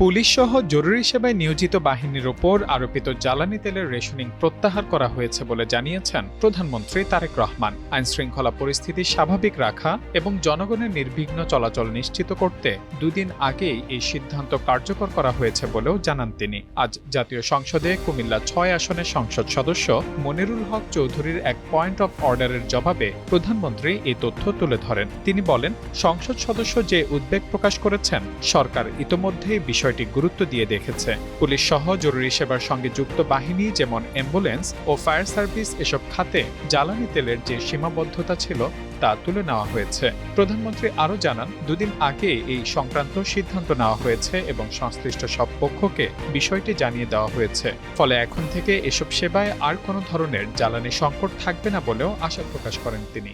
Police সহ জরুরি সেবায় নিয়োজিত বাহিনীর ওপর আরোপিত জ্বালানি তেলের রেশনিং প্রত্যাহার করা হয়েছে বলে জানিয়েছেন প্রধানমন্ত্রী তারেক রহমান। আইনশৃঙ্খলা পরিস্থিতি স্বাভাবিক রাখা এবং জনগণের নির্বিঘ্ন চলাচল নিশ্চিত করতে দুদিন আগেই এই সিদ্ধান্ত কার্যকর করা হয়েছে বলেও জানান তিনি। আজ জাতীয় সংসদে কুমিল্লা ৬ আসনের সংসদ সদস্য মনিরুল হক চৌধুরীর এক পয়েন্ট অফ অর্ডারের জবাবে প্রধানমন্ত্রী এই তথ্য তুলে ধরেন। তিনি বলেন, সংসদ সদস্য যে উদ্বেগ প্রকাশ করেছেন, সরকার ইতোমধ্যেই বিষয়টি গুরুত্ব দিয়ে দেখেছে। পুলিশ সহ জরুরি সেবার সঙ্গে যুক্ত বাহিনী যেমন অ্যাম্বুলেন্স ও ফায়ার সার্ভিস এসব খাতে জ্বালানি তেলের যে সীমাবদ্ধতা ছিল তা তুলে নেওয়া হয়েছে। প্রধানমন্ত্রী আরও জানান, দুদিন আগে এই সংক্রান্ত সিদ্ধান্ত নেওয়া হয়েছে এবং সংশ্লিষ্ট সব পক্ষকে বিষয়টি জানিয়ে দেওয়া হয়েছে। ফলে এখন থেকে এসব সেবায় আর কোনো ধরনের জ্বালানি সংকট থাকবে না বলেও আশা প্রকাশ করেন তিনি।